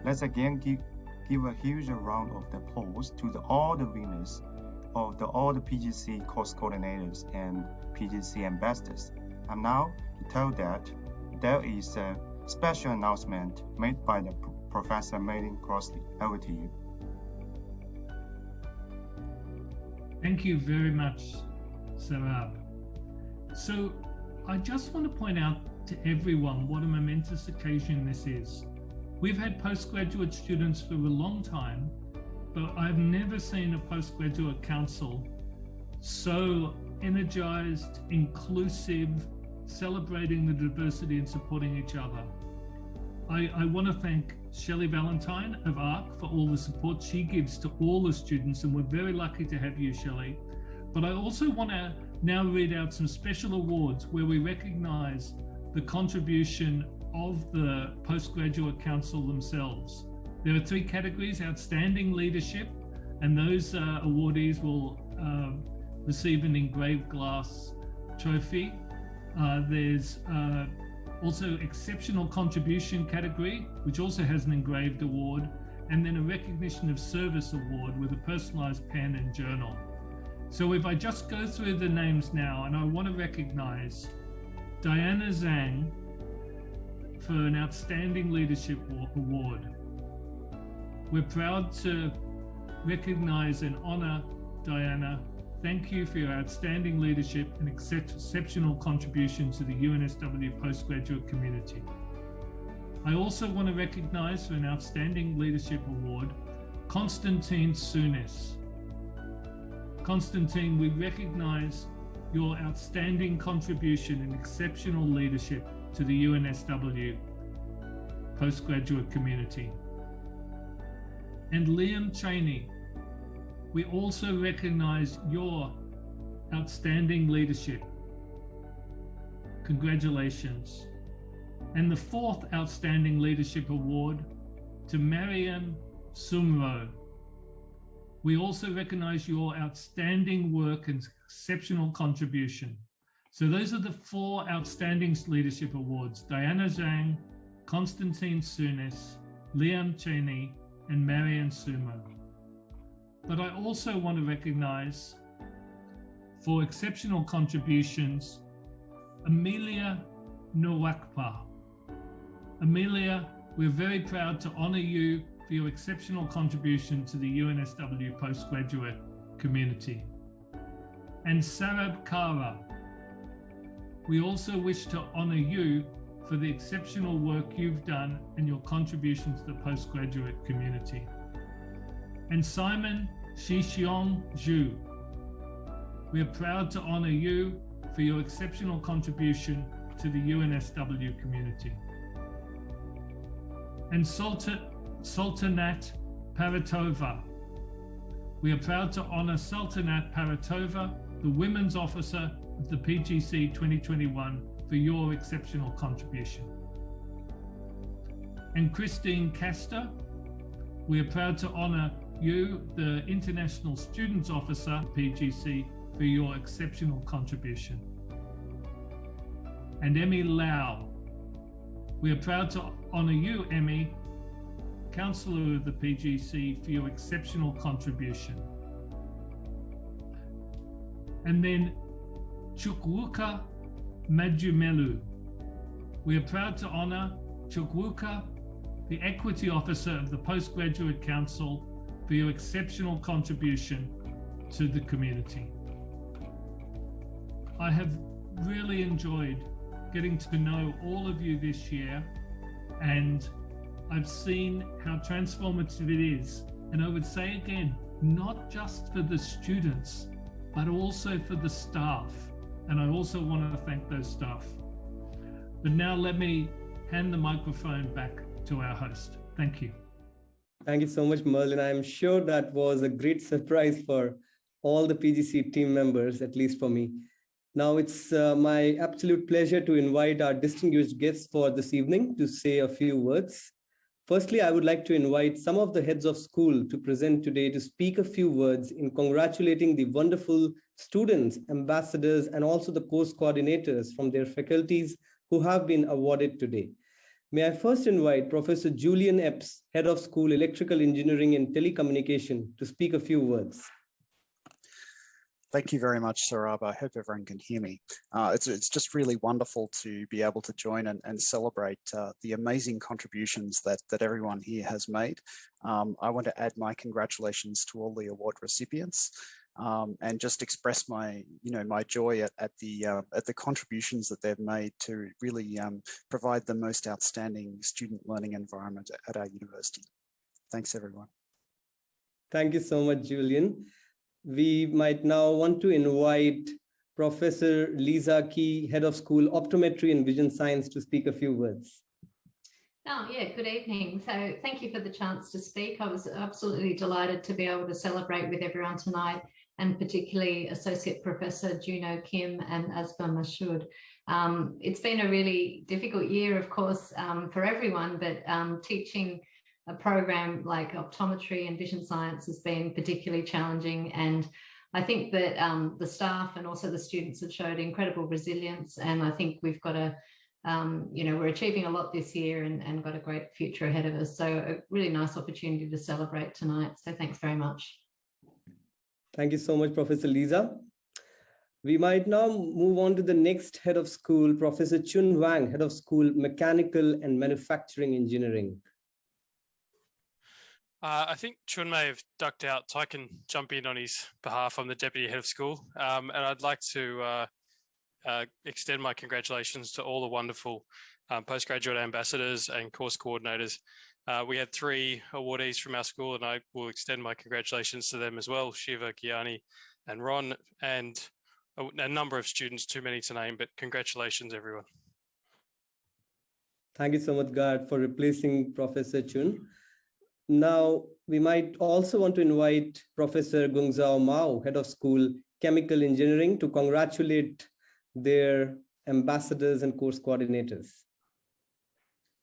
Let's again give a huge round of applause to all the winners of all the PGC course coordinators and PGC ambassadors. I'm now to tell that there is a special announcement made by the Professor Merlin Crossley. Over to you. Thank you very much, Sarab. So I just want to point out to everyone what a momentous occasion this is. We've had postgraduate students for a long time, but I've never seen a postgraduate council so energized, inclusive, celebrating the diversity and supporting each other. I want to thank Shelly Valentine of ARC for all the support she gives to all the students, and we're very lucky to have you, Shelly. But I also want to now read out some special awards where we recognize the contribution of the Postgraduate Council themselves. There are 3 categories: outstanding leadership, and those awardees will receive an engraved glass trophy. There's also exceptional contribution category, which also has an engraved award, and then a recognition of service award with a personalized pen and journal. So if I just go through the names now, and I want to recognize Diana Zhang for an outstanding leadership award. We're proud to recognize and honor Diana. Thank you for your outstanding leadership and exceptional contribution to the UNSW postgraduate community. I also want to recognize for an outstanding leadership award, Konstantin Sunis. Konstantin, we recognize your outstanding contribution and exceptional leadership to the UNSW postgraduate community. And Liam Cheney, we also recognize your outstanding leadership. Congratulations. And the 4th Outstanding Leadership Award to Mariam Sumro. We also recognize your outstanding work and exceptional contribution. So those are the 4 Outstanding Leadership Awards: Diana Zhang, Konstantin Sunis, Liam Cheney, and Mariam Sumo. But I also want to recognize for exceptional contributions, Amelia Nwakpa. Amelia, we're very proud to honor you for your exceptional contribution to the UNSW postgraduate community. And Sarab Kara, we also wish to honor you for the exceptional work you've done and your contribution to the postgraduate community. And Simon Shixiong Zhu, we are proud to honor you for your exceptional contribution to the UNSW community. And Sultanat Paratova, we are proud to honor Sultanat Paratova, the Women's Officer of the PGC 2021, for your exceptional contribution. And Christine Castor, we are proud to honor you, the International Students Officer, PGC, for your exceptional contribution. And Emmy Lau, we are proud to honor you, Emmy, Counselor of the PGC, for your exceptional contribution. And then Chukwuka Majumelu, we are proud to honor Chukwuka, the Equity Officer of the Postgraduate Council, for your exceptional contribution to the community. I have really enjoyed getting to know all of you this year, and I've seen how transformative it is. And I would say again, not just for the students, but also for the staff. And I also want to thank those staff. But now let me hand the microphone back to our host. Thank you. Thank you so much, Merlin. I'm sure that was a great surprise for all the PGC team members, at least for me. Now it's my absolute pleasure to invite our distinguished guests for this evening to say a few words. Firstly, I would like to invite some of the heads of school to present today to speak a few words in congratulating the wonderful students, ambassadors, and also the course coordinators from their faculties who have been awarded today. May I first invite Professor Julian Epps, Head of School Electrical Engineering and Telecommunication, to speak a few words. Thank you very much, Saurabh. I hope everyone can hear me. It's just really wonderful to be able to join and celebrate the amazing contributions that everyone here has made. I want to add my congratulations to all the award recipients and just express my joy at the contributions that they've made to really provide the most outstanding student learning environment at our university. Thanks, everyone. Thank you so much, Julian. We might now want to invite Professor Lisa Key, Head of School Optometry and Vision Science, to speak a few words. Oh, yeah, good evening. So thank you for the chance to speak. I was absolutely delighted to be able to celebrate with everyone tonight, and particularly Associate Professor Juno Kim and Asma Mashud. It's been a really difficult year, of course, for everyone, but teaching a program like optometry and vision science has been particularly challenging. And I think that the staff and also the students have showed incredible resilience. And I think we've got a, we're achieving a lot this year and got a great future ahead of us. So a really nice opportunity to celebrate tonight. So thanks very much. Thank you so much, Professor Lisa. We might now move on to the next head of school, Professor Chun Wang, Head of School Mechanical and Manufacturing Engineering. I think Chun may have ducked out, so I can jump in on his behalf. I'm the Deputy Head of School, and I'd like to extend my congratulations to all the wonderful postgraduate ambassadors and course coordinators. We had 3 awardees from our school, and I will extend my congratulations to them as well, Shiva, Gyani, and Ron, and a number of students, too many to name, but congratulations, everyone. Thank you so much, Gard, for replacing Professor Chun. Now, we might also want to invite Professor Gonzales Ma, Head of School Chemical Engineering, to congratulate their ambassadors and course coordinators.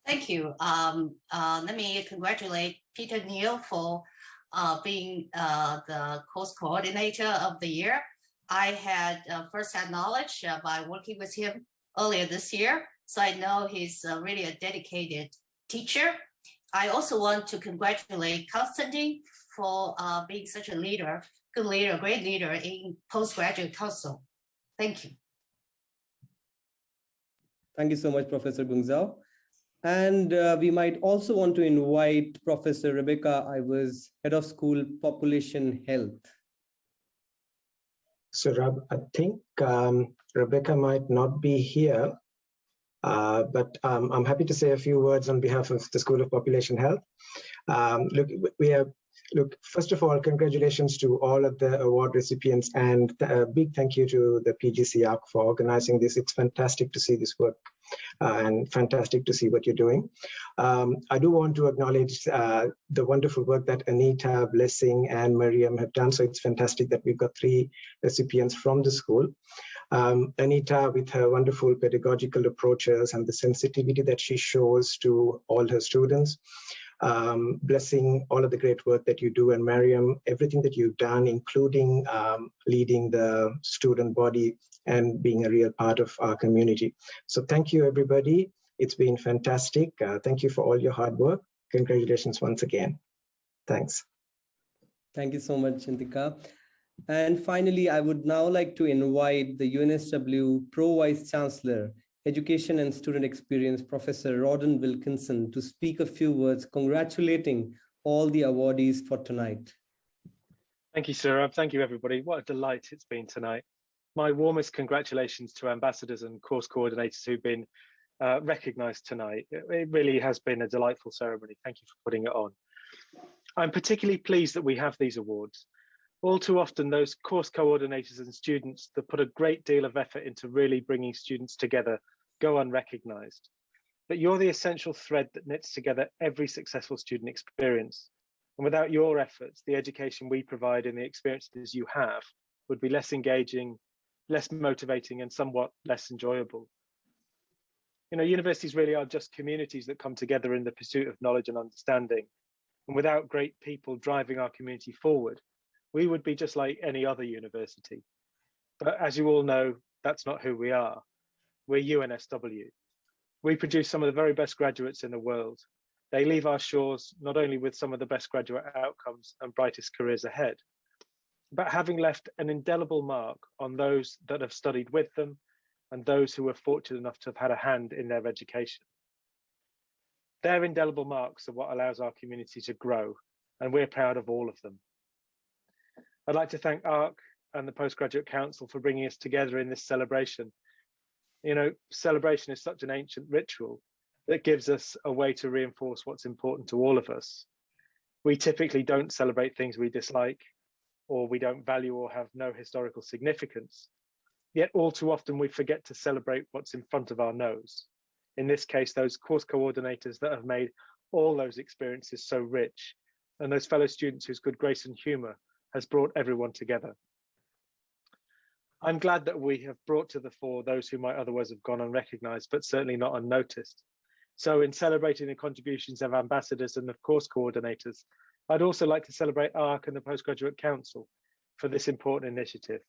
Thank you. Let me congratulate Peter Neal for being the course coordinator of the year. I had first-hand knowledge by working with him earlier this year, so I know he's really a dedicated teacher. I also want to congratulate Constantine for being such a leader, good leader, great leader in Postgraduate Council. Thank you. Thank you so much, Professor Gonzales. And we might also want to invite Professor Rebecca Ivers, Head of School Population Health. So, Rob, I think Rebecca might not be here. But I'm happy to say a few words on behalf of the School of Population Health. First of all, congratulations to all of the award recipients, and a big thank you to the PGC ARC for organizing this. It's fantastic to see this work and fantastic to see what you're doing. I do want to acknowledge the wonderful work that Anita, Blessing, and Miriam have done. So it's fantastic that we've got 3 recipients from the school. Anita, with her wonderful pedagogical approaches and the sensitivity that she shows to all her students, Blessing, all of the great work that you do, and Miriam, everything that you've done, including leading the student body and being a real part of our community. So thank you, everybody. It's been fantastic. Thank you for all your hard work. Congratulations once again. Thanks. Thank you so much, Chintika. And finally, I would now like to invite the UNSW Pro Vice-Chancellor, Education and Student Experience, Professor Rawdon Wilkinson, to speak a few words congratulating all the awardees for tonight. Thank you, Saurabh. Thank you, everybody. What a delight it's been tonight. My warmest congratulations to ambassadors and course coordinators who've been recognized tonight. It really has been a delightful ceremony. Thank you for putting it on. I'm particularly pleased that we have these awards. All too often, those course coordinators and students that put a great deal of effort into really bringing students together go unrecognized. But you're the essential thread that knits together every successful student experience. And without your efforts, the education we provide and the experiences you have would be less engaging, less motivating, and somewhat less enjoyable. You know, universities really are just communities that come together in the pursuit of knowledge and understanding. And without great people driving our community forward, we would be just like any other university. But as you all know, that's not who we are. We're UNSW. We produce some of the very best graduates in the world. They leave our shores not only with some of the best graduate outcomes and brightest careers ahead, but having left an indelible mark on those that have studied with them and those who were fortunate enough to have had a hand in their education. Their indelible marks are what allows our community to grow, and we're proud of all of them. I'd like to thank ARC and the Postgraduate Council for bringing us together in this celebration. You know, celebration is such an ancient ritual that gives us a way to reinforce what's important to all of us. We typically don't celebrate things we dislike, or we don't value or have no historical significance. Yet all too often we forget to celebrate what's in front of our nose. In this case, those course coordinators that have made all those experiences so rich, and those fellow students whose good grace and humor has brought everyone together. I'm glad that we have brought to the fore those who might otherwise have gone unrecognized, but certainly not unnoticed. So in celebrating the contributions of ambassadors and of course coordinators, I'd also like to celebrate ARC and the Postgraduate Council for this important initiative.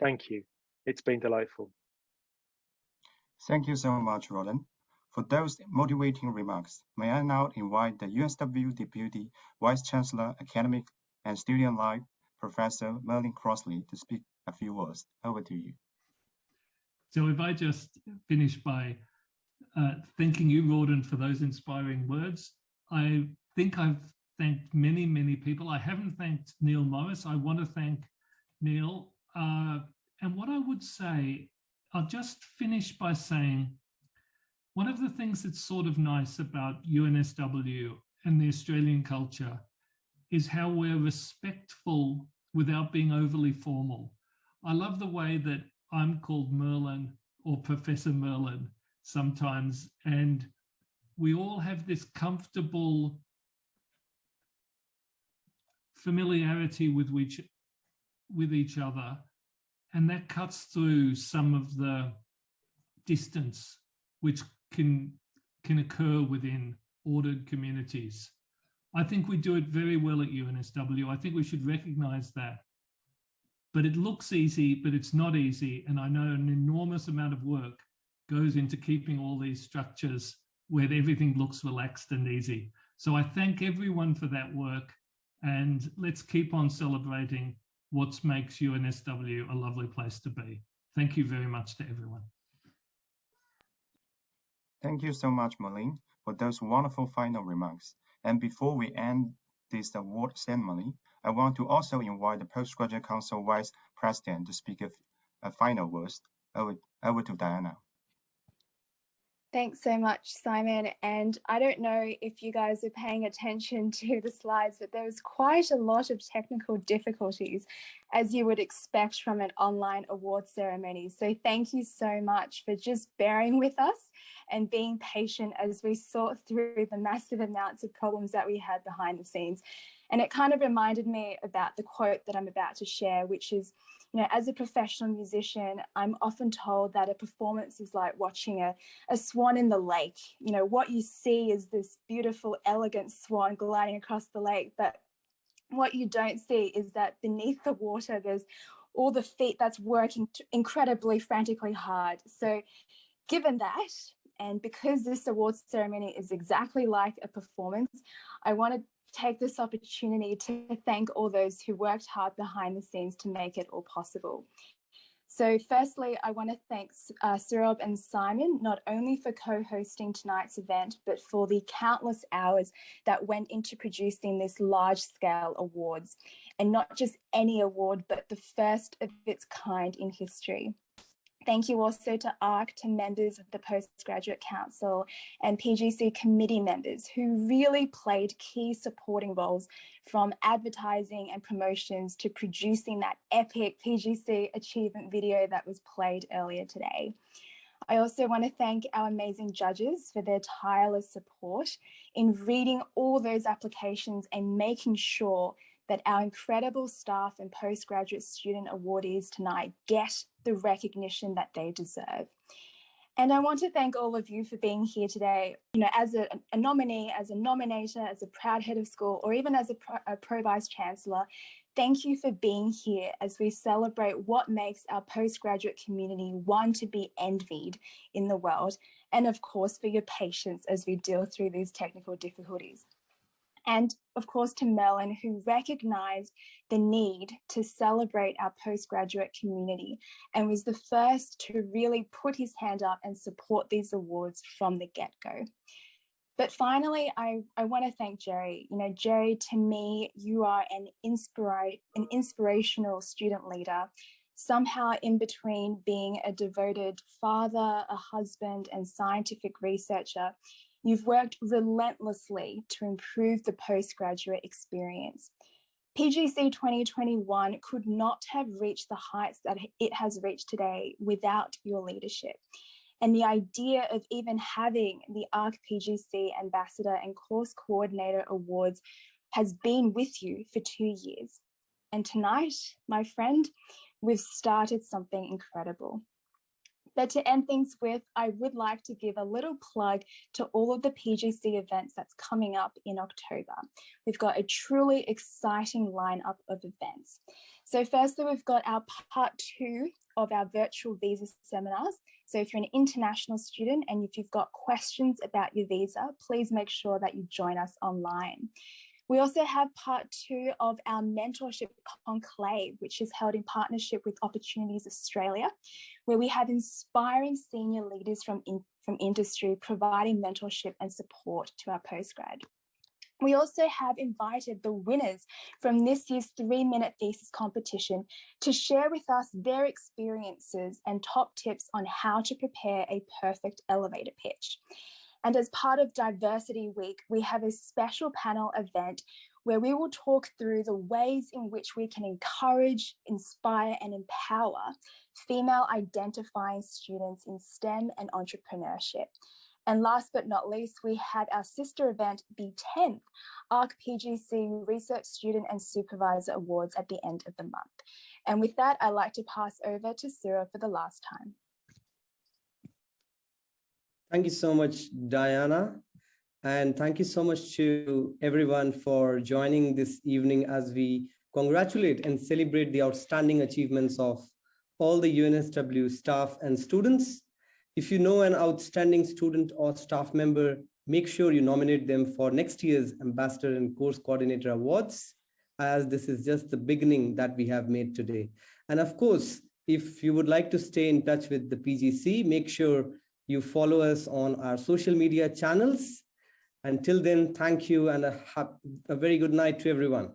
Thank you. It's been delightful. Thank you so much, Roland. For those motivating remarks, may I now invite the USW Deputy Vice-Chancellor, Academic and Student Life, Professor Merlin Crossley, to speak a few words. Over to you. So if I just finish by thanking you, Roland, for those inspiring words. I think I've thanked many, many people. I haven't thanked Neal Morris. I want to thank Neal. And what I would say, I'll just finish by saying, one of the things that's sort of nice about UNSW and the Australian culture is how we're respectful without being overly formal. I love the way that I'm called Merlin or Professor Merlin sometimes, and we all have this comfortable familiarity with each other, and that cuts through some of the distance which can occur within ordered communities. I think we do it very well at UNSW. I think we should recognize that. But it looks easy, but it's not easy. And I know an enormous amount of work goes into keeping all these structures where everything looks relaxed and easy. So I thank everyone for that work, and let's keep on celebrating what makes UNSW a lovely place to be. Thank you very much to everyone. Thank you so much, Merlin, for those wonderful final remarks. And before we end this award ceremony, I want to also invite the Postgraduate Council Vice President to speak a final words. Over to Diana. Thanks so much, Simon. And I don't know if you guys are paying attention to the slides, but there was quite a lot of technical difficulties, as you would expect from an online award ceremony. So thank you so much for just bearing with us and being patient as we sort through the massive amounts of problems that we had behind the scenes. And it kind of reminded me about the quote that I'm about to share, which is, you know, as a professional musician, I'm often told that a performance is like watching a swan in the lake. You know, what you see is this beautiful, elegant swan gliding across the lake, but what you don't see is that beneath the water, there's all the feet that's working incredibly, frantically hard. So given that, and because this awards ceremony is exactly like a performance, I want to take this opportunity to thank all those who worked hard behind the scenes to make it all possible. So firstly, I want to thank Saurabh and Simon, not only for co-hosting tonight's event, but for the countless hours that went into producing this large-scale awards, and not just any award, but the first of its kind in history. Thank you also to ARC, to members of the Postgraduate Council and PGC committee members who really played key supporting roles, from advertising and promotions to producing that epic PGC achievement video that was played earlier today. I also want to thank our amazing judges for their tireless support in reading all those applications and making sure that our incredible staff and postgraduate student awardees tonight get the recognition that they deserve. And I want to thank all of you for being here today. You know, as a nominee, as a nominator, as a proud head of school, or even as a pro vice chancellor, thank you for being here as we celebrate what makes our postgraduate community one to be envied in the world. And of course, for your patience as we deal through these technical difficulties. And of course to Merlin, who recognized the need to celebrate our postgraduate community and was the first to really put his hand up and support these awards from the get-go. But finally, I want to thank Jerry. You know, Jerry, to me, you are an inspirational student leader, somehow in between being a devoted father, a husband, and scientific researcher. You've worked relentlessly to improve the postgraduate experience. PGC 2021 could not have reached the heights that it has reached today without your leadership. And the idea of even having the ARC PGC Ambassador and Course Coordinator Awards has been with you for 2 years. And tonight, my friend, we've started something incredible. But to end things with, I would like to give a little plug to all of the PGC events that's coming up in October. We've got a truly exciting lineup of events. So firstly, we've got our part 2 of our virtual visa seminars. So if you're an international student and if you've got questions about your visa, please make sure that you join us online. We also have part 2 of our mentorship conclave, which is held in partnership with Opportunities Australia, where we have inspiring senior leaders from industry providing mentorship and support to our postgrad. We also have invited the winners from this year's 3-minute thesis competition to share with us their experiences and top tips on how to prepare a perfect elevator pitch. And as part of Diversity Week, we have a special panel event where we will talk through the ways in which we can encourage, inspire, and empower female identifying students in STEM and entrepreneurship. And last but not least, we have our sister event, the 10th ARC PGC Research Student and Supervisor Awards at the end of the month. And with that, I'd like to pass over to Sarah for the last time. Thank you so much, Diana. And thank you so much to everyone for joining this evening as we congratulate and celebrate the outstanding achievements of all the UNSW staff and students. If you know an outstanding student or staff member, make sure you nominate them for next year's Ambassador and Course Coordinator Awards, as this is just the beginning that we have made today. And of course, if you would like to stay in touch with the PGC, make sure you follow us on our social media channels. Until then, thank you and a very good night to everyone.